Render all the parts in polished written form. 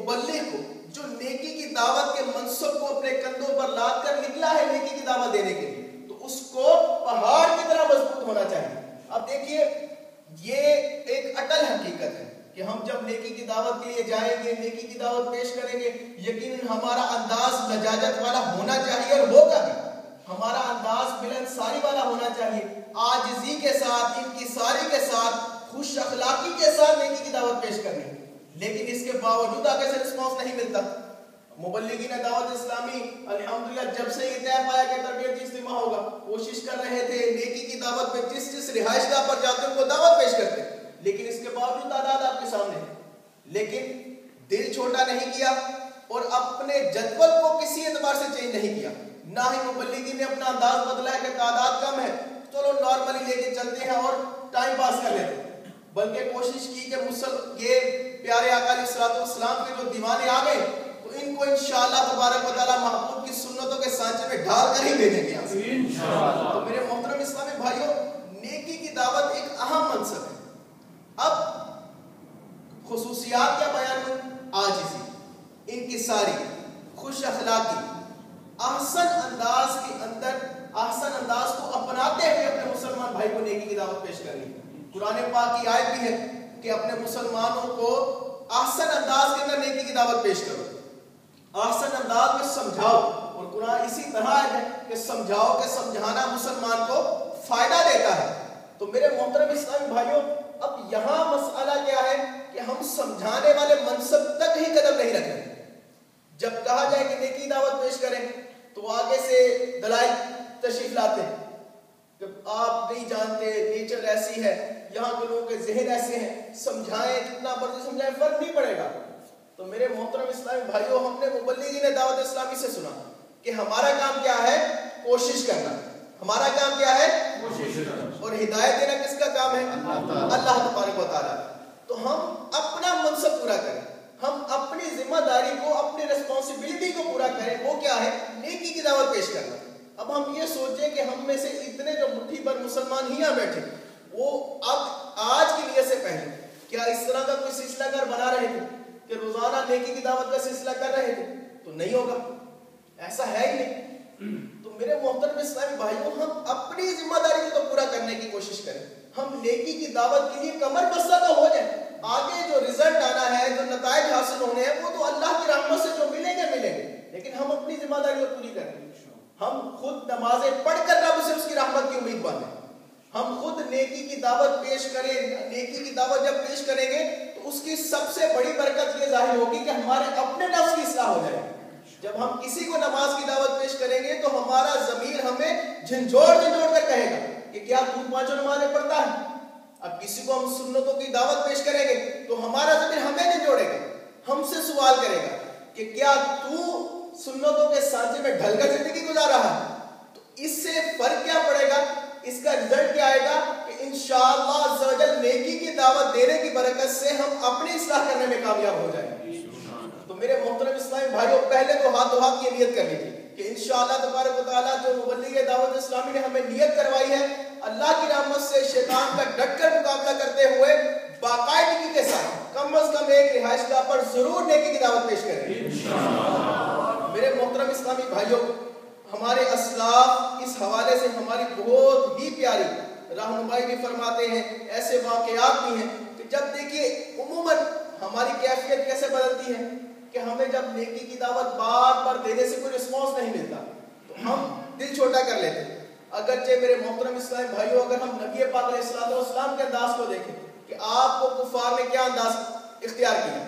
مبلغ کو جو نیکی کی دعوت کے منصب کو اپنے کندھوں پر لاد کر نکلا ہے نیکی کی دعوت دینے کے لیے، تو اس کو پہاڑ کی طرح مضبوط ہونا چاہیے۔ اب دیکھیے یہ ایک اٹل حقیقت ہے کہ ہم جب نیکی کی دعوت کے لیے جائیں گے، نیکی کی دعوت پیش کریں گے، یقیناً ہمارا انداز لجاجت والا ہونا چاہیے اور ہوگا بھی۔ ہمارا انداز بلندساری والا ہونا چاہیے، عاجزی کے ساتھ، انکساری کے ساتھ، خوش اخلاقی کے ساتھ نیکی کی دعوت پیش کرنی۔ لیکن اس کے باوجود آگے سے رسپانس نہیں ملتا۔ مبلغین دعوت اسلامی الحمدللہ جب سے یہ طے پایا کہ تربیتی اجتماع ہوگا، کوشش کر رہے تھے نیکی کی دعوت میں جس رہائش گاہ پر جاتے ان کو دعوت پیش کرتے، لیکن اس کے باوجود تعداد آپ کے سامنے ہے۔ لیکن دل چھوٹا نہیں کیا اور اپنے جدول کو کسی اعتبار سے چینج نہیں کیا، نہ ہی مبلغین نے اپنا انداز بدلا ہے کہ تعداد کم ہے چلو نارملی لے کے چلتے ہیں اور ٹائم پاس کر لیتے ہیں، بلکہ کوشش کی کہ یہ پیارے آقا علیہ الصلوۃ والسلام کے جو دیوانے آ گئے تو ان کو انشاءاللہ تبارک و تعالیٰ محبوب کی سنتوں کے سانچے میں ڈھال کر ہی بھیجیں گے انشاءاللہ۔ تو میرے محترم اسلامی بھائیوں، نیکی کی دعوت ایک اہم منصب ہے۔ اب خصوصیات کیا بیان ہوئی؟ عاجزی، انکساری، خوش اخلاقی، احسن انداز کے اندر احسن انداز کو اپناتے ہوئے اپنے مسلمان بھائی کو نیکی کی دعوت پیش کرنی۔ قرآن پاک کی آیت بھی ہے کہ اپنے مسلمانوں کو احسن انداز کے اندر نیکی کی دعوت پیش کرو، احسن انداز میں سمجھاؤ، اور قرآن اسی طرح ہے کہ سمجھاؤ کہ سمجھانا مسلمان کو فائدہ دیتا ہے۔ تو میرے محترم اسلامی بھائیوں، اب یہاں مسئلہ کیا ہے کہ ہم سمجھانے والے منصب تک ہی قدم نہیں رکھ رہے۔ جب کہا جائے کہ نیکی دعوت پیش کریں تو آگے سے دلائل تشریف لاتے ہیں کہ آپ نہیں جانتے، نیچر ایسی ہے، یہاں کے لوگوں کے ذہن ایسے ہیں، سمجھائیں جتنا مرضی سمجھائیں فرق نہیں پڑے گا۔ تو میرے محترم اسلامی بھائیوں، ہم نے مبلغین دعوت اسلامی سے سنا کہ ہمارا کام کیا ہے؟ کوشش کرنا۔ ہمارا کام کیا ہے؟ کوشش کرنا۔ اور ہدایت دینا کس کا کام ہے؟ اللہ تبارک و تعالیٰ۔ تو ہم اپنا منصب پورا کریں، ہم اپنی ذمہ داری کو، اپنی ریسپانسبلٹی کو پورا کریں۔ وہ کیا ہے؟ نیکی کی دعوت پیش کرنا۔ اب ہم یہ سوچیں کہ ہم میں سے اتنے جو مٹھی پر مسلمان ہی یہاں بیٹھے، وہ اب آج کی نیت سے پہلے کیا اس طرح کا کوئی سلسلہ کار بنا رہے تھے کہ روزانہ نیکی کی دعوت کا سلسلہ کر رہے تھے؟ تو نہیں ہوگا، ایسا ہے ہی نہیں۔ تو میرے محترم اسلامی بھائیوں، ہم اپنی ذمہ داری کو تو پورا کرنے کی کوشش کریں، ہم نیکی کی دعوت کے لیے کمر بستہ تو ہو جائیں۔ آگے جو رزلٹ آنا ہے، جو نتائج حاصل ہونے ہیں، وہ تو اللہ کی رحمت سے جو ملیں گے، لیکن ہم اپنی ذمہ داری کو پوری کریں۔ ہم خود نمازیں پڑھ کر رب سے اس کی رحمت کی امید باندھیں، ہم خود نیکی کی دعوت پیش کریں۔ نیکی کی دعوت جب پیش کریں گے تو اس کی سب سے بڑی برکت یہ ظاہر ہوگی کہ ہمارے اپنے نفس کی اصلاح ہو جائے۔ جب ہم کسی کو نماز کی دعوت پیش کریں گے تو ہمارا ضمیر ہمیں جھنجھوڑ کر کہے گا کہ کیا تو پانچوں نمازیں پڑھتا ہے؟ اب کسی کو ہم سنتوں کی دعوت پیش کریں گے تو ہمارا ضمیر ہمیں جھنجھوڑے گا، ہم سے سوال کرے گا کہ کیا تو سنتوں کے سانچے میں ڈھل کر زندگی گزار رہا ہے؟ تو اس سے فرق کیا پڑے گا؟ اس کا رزلٹ کیا آئے گا کہ انشاءاللہ عز و جل نیکی کی دعوت دینے کی برکت سے ہم اپنی اصلاح کرنے میں کامیاب ہو جائیں گے۔ تو میرے محترم اسلامی بھائیوں، پہلے تو ہاتھوں ہاتھ یہ نیت کر لیجیے کہ انشاءاللہ تبارک و تعالیٰ جو مبلغ دعوت اسلامی نے ہمیں نیت کروائی ہے، اللہ کی رحمت سے شیطان کا ڈٹ کر مقابلہ کرتے ہوئے باقاعدگی کے ساتھ کم از کم ایک رہائش گاہ پر ضرور نیکی کی دعوت پیش کریں گے۔ میرے محترم اسلامی بھائیوں، ہمارے اسلاف اس حوالے سے ہماری بہت ہی پیاری رہنمائی بھی فرماتے ہیں، ایسے واقعات بھی ہیں کہ جب دیکھیے عموماً ہماری کیفیت کیسے بدلتی ہے کہ ہمیں جب نیکی کی دعوت بار بار دینے سے کوئی رسپانس نہیں ملتا تو ہم دل چھوٹا کر لیتے ہیں۔ اگرچہ میرے محترم اسلامی بھائیوں، اگر ہم نبی پاک علیہ الصلوۃ والسلام کے انداز کو دیکھیں کہ آپ کو کفار نے کیا انداز اختیار کیا،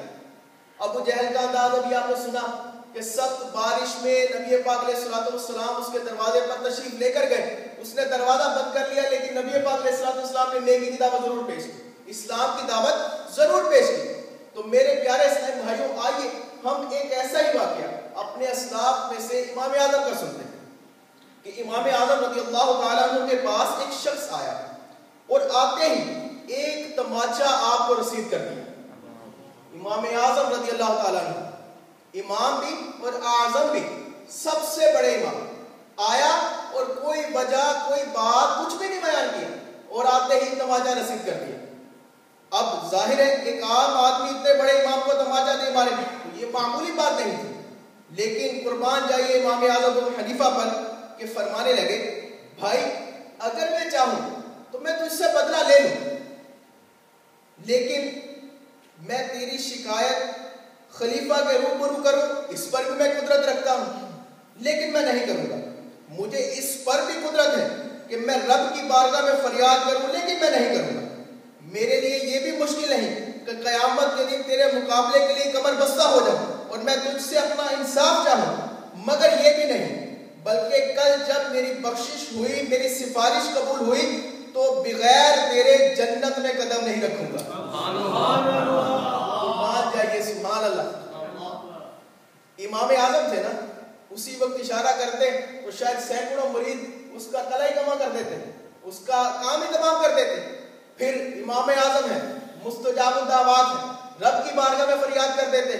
ابو جہل کا انداز ابھی آپ نے سنا کہ سخت بارش میں نبی پاک علیہ الصلوۃ والسلام اس کے دروازے پر تشریف لے کر گئے، اس نے دروازہ بند کر لیا، لیکن نبی پاک علیہ الصلوۃ والسلام نے نیکی کی دعوت ضرور پیش کی، اسلام کی دعوت ضرور پیش کی۔ تو میرے پیارے اسلامی بھائیوں، آئیے ہم ایک ایسا ہی واقعہ اپنے اسلاف میں سے امام اعظم کا سنتے ہیں کہ امام اعظم رضی اللہ تعالیٰ عنہ کے پاس ایک شخص آیا اور آتے ہی ایک تماچا آپ کو رسید کر دیا۔ امام اعظم رضی اللہ تعالیٰ عنہ، امام بھی اور اعظم بھی، سب سے بڑے امام، آیا اور کوئی وجہ کوئی بات کچھ بھی نہیں بیان کیا اور آتے ہی تماچا رسید کر دیا۔ اب ظاہر ہے ایک عام آدمی اتنے بڑے امام کو تماچا دے مارے، یہ معمولی بات نہیں تھی. لیکن قربان جائیے امام اعظم ابو حنیفہ پر کہ فرمانے لگے بھائی اگر میں چاہوں تو میں تجھ سے بدلہ لے لوں، لیکن میں تیری شکایت خلیفہ کے روبرو کروں اس پر بھی میں قدرت رکھتا ہوں، لیکن میں نہیں کروں گا. مجھے اس پر بھی قدرت ہے کہ میں رب کی بارگاہ میں فریاد کروں، لیکن میں نہیں کروں گا. میرے لیے یہ بھی مشکل نہیں کہ قیامت کے دن تیرے مقابلے کے لیے کمر بستہ ہو جاؤں اور میں تجھ سے اپنا انصاف چاہوں، مگر یہ بھی نہیں بلکہ کل جب میری بخشش ہوئی، میری سفارش قبول ہوئی تو بغیر تیرے جنت میں قدم نہیں رکھوں گا. مان جائیے سبحان اللہ. امام اعظم تھے نا، اسی وقت اشارہ کرتے تو شاید سینکڑوں مرید اس کا کلائی کما کر دیتے، اس کا کام ہی تمام کر دیتے. پھر امام اعظم ہے، مستجاب الدعوات ہے، رب کی بارگاہ میں فریاد کر دیتے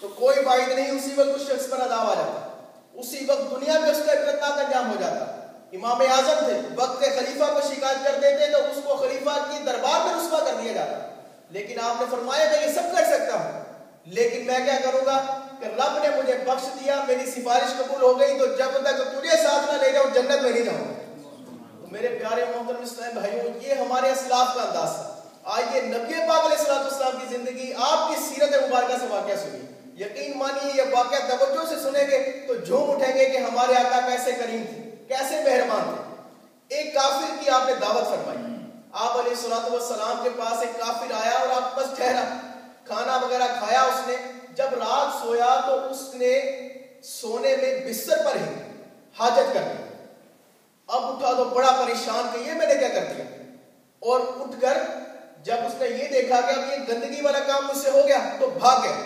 تو کوئی واحد نہیں، اسی وقت اس شخص پر عذاب آ جاتا، اسی وقت دنیا میں اس کا عبرتناک انجام ہو جاتا. امام اعظم تھے، وقت خلیفہ کو شکایت کر دیتے تو اس کو خلیفہ کی دربار میں رسوا کر دیا جاتا. لیکن آپ نے فرمایا میں یہ سب کر سکتا ہوں، لیکن میں کیا کروں گا کہ رب نے مجھے بخش دیا، میری سفارش قبول ہو گئی تو جب تک تجھے ساتھ نہ لے جاؤں جنت میں نہیں جاؤں گا. تو میرے پیارے محترم اسلام بھائیوں، یہ ہمارے اسلاف کا انداز تھا. آئیے نبی پاک علیہ السلام کی زندگی، آپ کی سیرت مبارکہ سے واقعہ سنیے. یقین مانیے یہ واقعہ توجہ سے سنیں گے تو جھوم اٹھیں گے کہ ہمارے آقا کیسے کریم تھے، کیسے مہربان تھے. ایک کافر کی آپ نے دعوت فرمائی، آپ علیہ السلام کے پاس ایک کافر آیا اور آپ بس ٹھہرا، کھانا وغیرہ کھایا اس نے. جب رات سویا تو اس نے سونے میں بستر پر ہی حاجت کر دی. اب اٹھا تو بڑا پریشان کہ یہ میں نے کیا کر دیا، اور اٹھ کر جب اس نے یہ دیکھا کہ اب یہ گندگی والا کام مجھ سے ہو گیا تو بھاگ گیا.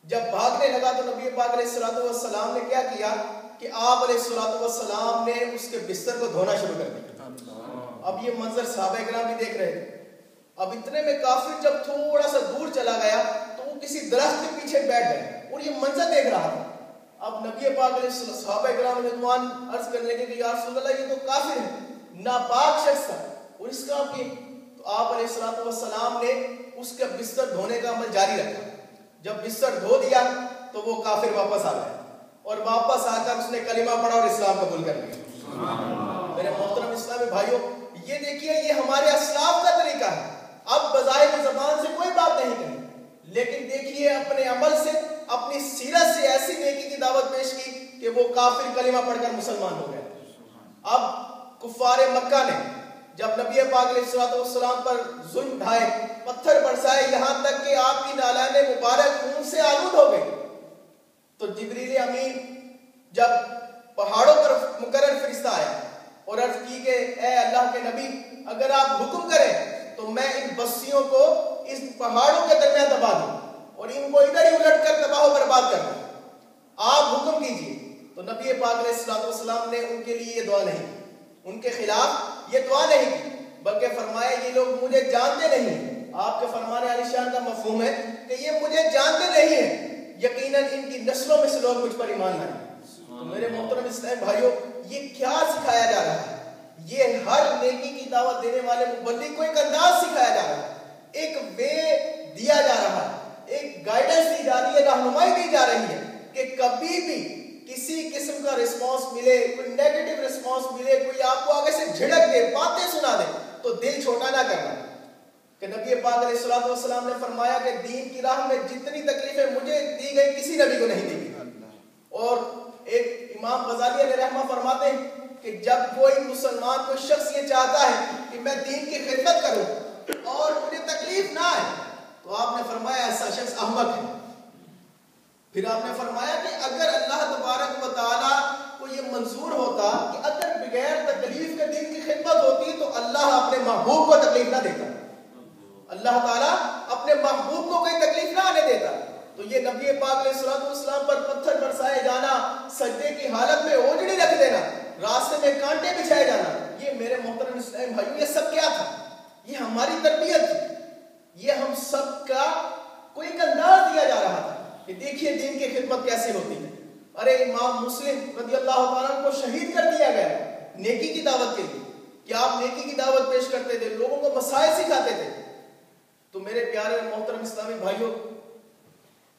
جب بھاگنے لگا تو نبی پاک علیہ السلام نے کیا کیا کہ آپ علیہ السلام نے اس کے بستر کو دھونا شروع کر دیا. اب یہ منظر صحابہ کرام بھی دیکھ رہے تھے. اب اتنے میں کافر جب تھوڑا سا دور چلا گیا تو وہ کسی درخت کے پیچھے بیٹھ گئے اور یہ منظر دیکھ رہا تھا. اب نبی پاک علیہ صحابہ کرام رضوان عرض کرنے لگے کہ یا رسول اللہ یہ تو کافر ہے، ناپاک شخص تھا، اور اس کا کی. تو آپ علیہ السلام نے اس کا بستر دھونے کا عمل جاری رکھا. جب بستر دھو دیا تو وہ کافر واپس آ گیا اور واپس آ کر اس نے کلمہ پڑھا اور اسلام قبول کر لیا. میرے محترم اسلامی بھائیوں، یہ دیکھیے یہ ہمارے اسلاف کا طریقہ ہے. اب بظاہر زبان سے کوئی بات نہیں کہی، لیکن دیکھیے اپنے عمل سے، اپنی سیرت سے ایسی نیکی کی دعوت پیش کی کہ وہ کافر کلمہ پڑھ کر مسلمان ہو گئے. اب کفار مکہ نے جب نبی پاک علیہ السلام پر ظلم ڈھائے، پتھر برسائے، یہاں تک کہ آپ کی نالین مبارک خون سے آلود ہو گئی، تو جبریل امین جب پہاڑوں پر مقرر فرشتہ آیا اور عرض کی کہ اے اللہ کے نبی اگر آپ حکم کریں تو میں ان بستیوں کو اس پہاڑوں کے درمیان دبا دوں اور ان کو ادھر ہی الٹ کر تباہ و برباد کر دوں، آپ حکم کیجیے. تو نبی پاک علیہ السلام نے ان کے لیے یہ دعا نہیں کی، ان کے خلاف یہ دعا نہیں کی، بلکہ فرمایا یہ لوگ مجھے جانتے نہیں. آپ کے فرمانے علی شان کا مفہوم ہے کہ یہ مجھے جانتے نہیں ہیں، یقیناً ان کی نسلوں میں سے لوگ مجھ پر ایمان لائیں. تو میرے محترم اسلام بھائیوں، یہ کیا سکھایا جا رہا ہے؟ یہ ہر نیکی کی دعوت دینے والے مبلغ کو ایک انداز سکھایا جا رہا ہے، ایک وے دیا جا رہا ہے، ایک گائیڈنس دی جا رہی ہے، رہنمائی دی جا رہی ہے کہ کبھی بھی کسی قسم کا رسپانس ملے، کوئی نیگیٹو رسپانس ملے، کوئی آپ کو آگے سے جھڑک دے، باتیں سنا دے تو دل چھوٹا نہ کرنا. کہ نبی پاک علیہ السلام نے فرمایا کہ دین کی راہ میں جتنی تکلیفیں مجھے دی گئی کسی نبی کو نہیں دی گئی. اور ایک امام غزالی علیہ رحمہ فرماتے ہیں کہ جب کوئی مسلمان کوئی شخص یہ چاہتا ہے کہ میں دین کی خدمت کروں اور مجھے تکلیف نہ آئے تو آپ نے فرمایا ایسا شخص احمق ہے. پھر آپ نے فرمایا کہ اگر اللہ تبارک و تعالیٰ کو یہ منظور ہوتا کہ اگر بغیر تکلیف کے دین کی خدمت ہوتی تو اللہ اپنے محبوب کو تکلیف نہ دیتا، اللہ تعالیٰ اپنے محبوب کو کوئی تکلیف نہ آنے دیتا. تو یہ نبی پاک علیہ السلام پر پتھر برسائے جانا، سجدے کی حالت میں اوجڑی رکھ دینا، راستے میں کانٹے بچھائے جانا، یہ میرے محترم اسلام بھائیوں یہ سب کیا تھا؟ یہ ہماری تربیت تھی، یہ ہم سب کا کوئی ایک انداز دیا جا رہا تھا کہ دیکھیے دین کی خدمت کیسے ہوتی ہے. ارے امام مسلم رضی اللہ تعالیٰ کو شہید کر دیا گیا نیکی کی دعوت کے لیے کہ آپ نیکی کی دعوت پیش کرتے تھے، لوگوں کو مسائل سکھاتے تھے. تو میرے پیارے محترم اسلامی بھائیوں،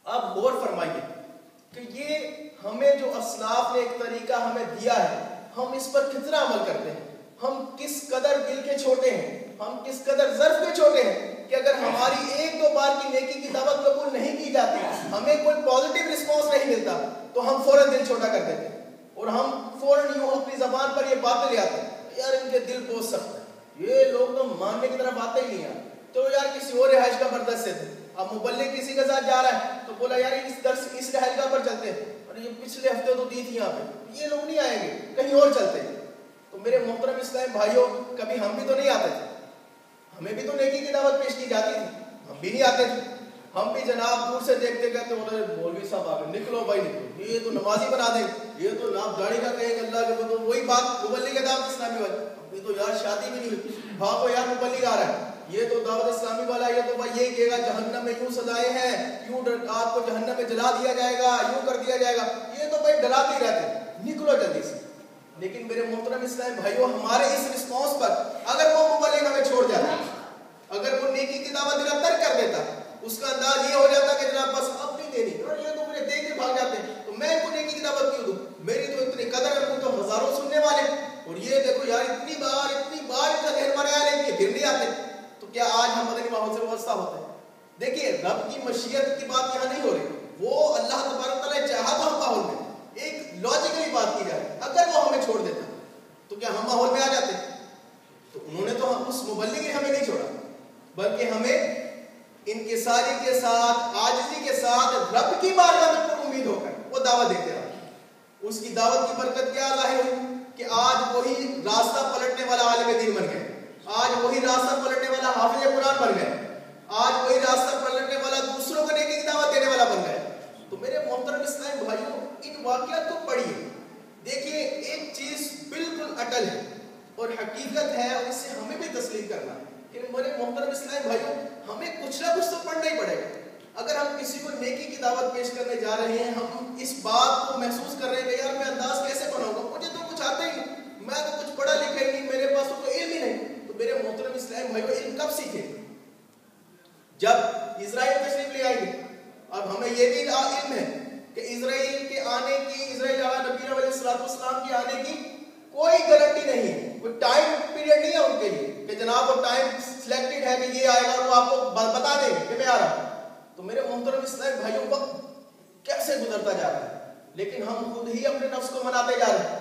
آپ غور فرمائیے کہ یہ ہمیں جو اسلاف نے ایک طریقہ ہمیں دیا ہے، ہم اس پر کتنا عمل کرتے ہیں، ہم کس قدر دل کے چھوٹے ہیں، ہم کس قدر ظرف کے چھوٹے ہیں کہ اگر ہماری ایک دو بار کی نیکی کی دعوت قبول نہیں کی جاتی، ہمیں کوئی پازیٹیو رسپانس نہیں ملتا، تو ہم فوراً دل چھوٹا کر دیتے ہیں اور ہم فوراً یوں اپنی زبان پر یہ باتیں لے آتے ہیں، یار ان کے دل بہت سخت ہے، یہ لوگ تو ماننے کی طرف آتے ہی نہیں ہیں، تو یار کسی اور رہائش کا بردست سے تھے، اب مبلغ کسی کے ساتھ جا رہا ہے تو بولا یار اس رہائش کا پر چلتے ہیں، اور یہ پچھلے ہفتے تو دی تھی یہاں پہ، یہ لوگ نہیں آئیں گے، کہیں اور چلتے ہیں۔ تو میرے محترم اسلام بھائیوں، کبھی ہم بھی تو نہیں آتے تھے، ہمیں بھی تو نیکی کی دعوت پیش کی جاتی تھی، ہم بھی نہیں آتے تھے، ہم بھی جناب دور سے دیکھتے کہتے ہیں مولوی صاحب آ گئے، نکلو بھائی نکلو، یہ تو نمازی بنا دیں، یہ تو ناپ داڑھی کا کہیں گے، اللہ کے تو وہی بات مبلغ کی دعوت اسلامی والی، ابھی تو یار شادی بھی نہیں ہوئی، بھاگو یار مبلغ آ رہا ہے، یہ تو دعوت اسلامی والا، یہ تو بھائی یہی کہے گا جہنم میں یوں سزائے ہیں، یوں آپ کو جہنم میں جلا دیا جائے گا، یوں کر دیا جائے گا، یہ تو بھائی ڈراتے ہی رہتے ہیں، نکلو جلدی سے۔ لیکن میرے محترم اسلام بھائیوں، ہمارے اس رسپانس پر اگر وہ مبلغ ہمیں چھوڑ جاتا، اگر وہ نیکی کی دعوت دینا ترک کر دیتا، اس کا انداز یہ ہو جاتا کہ جناب بس اب نہیں دینی، اور یہ تو مجھے دے کے بھاگ جاتے ہیں، تو میں کو نیکی کی دعوت کیوں دوں، میری تو اتنی قدر ہے، تو ہزاروں سننے والے، اور یہ دیکھو یار اتنی بار ان کا ذہن بنایا لیکن یہ پھر نہیں آتے، تو کیا آج ہم مدنی ماحول سے وابستہ ہوتے ہیں؟ دیکھیے رب کی مشیت کی بات یہاں نہیں ہو رہی، وہ اللہ تبارک تعالیٰ چاہا تو ہم ماحول میں ایک لاجیکلی بات کی جائے، اگر وہ ہمیں چھوڑ دیتا تو کیا ہم ماحول میں آ جاتے؟ تو انہوں نے تو اس مبلغ نے ہمیں نہیں چھوڑا، بلکہ ہمیں انکساری کے ساتھ، عاجزی کے ساتھ، رب کی بارگاہ میں پر امید ہو کر وہ دعوت دیتے رہا۔ اس کی دعوت کی برکت کیا ظاہر ہوئی کہ آج وہی راستہ پلٹنے والا عالم دین بن گئے، آج وہی راستہ پلٹنے والا حافظ قرآن بن گئے، آج وہی راستہ پلٹنے والا دوسروں کو نیکی کی دعوت دینے والا بن گئے۔ تو میرے محترم اسلام بھائیوں، ان واقعات کو پڑھیے، دیکھیے ایک چیز بالکل اٹل ہے اور حقیقت ہے، اور اس سے ہمیں بھی تسلیم کرنا ہے کہ میرے محترم اسلام بھائیوں، ہمیں کچھ نہ کچھ تو پڑھنا ہی پڑے گا۔ اگر ہم کسی کو نیکی کی دعوت پیش کرنے جا رہے ہیں، ہم اس بات کو محسوس کر رہے ہیں کہ یار میں انداز کیسے بناؤں گا، مجھے تو کچھ آتا ہی نہیں، میں تو کچھ پڑھا لکھا ہی نہیں، میرے پاس تو کوئی علم ہی نہیں، تو میرے محترم اسلام بھائیوں علم کب سیکھیں؟ جب اسرائیل تشریف لے آئیں گے۔ اب ہمیں یہ بھی علم ہے کہ اسرائیل کے آنے کی، اسرائیل نبی علیہ السلام کے آنے کی کوئی گارنٹی نہیں ہے، کوئی ٹائم پیریڈ نہیں ہے ان کے لیے کہ جناب وہ ٹائم سلیکٹڈ ہے کہ یہ آئے گا اور وہ آپ کو بتا دیں گے کہ میں آ رہا ہوں۔ تو میرے محترم اسلام بھائیوں، وقت کیسے گزرتا جا رہا ہے، لیکن ہم خود ہی اپنے نفس کو مناتے جا رہے ہیں۔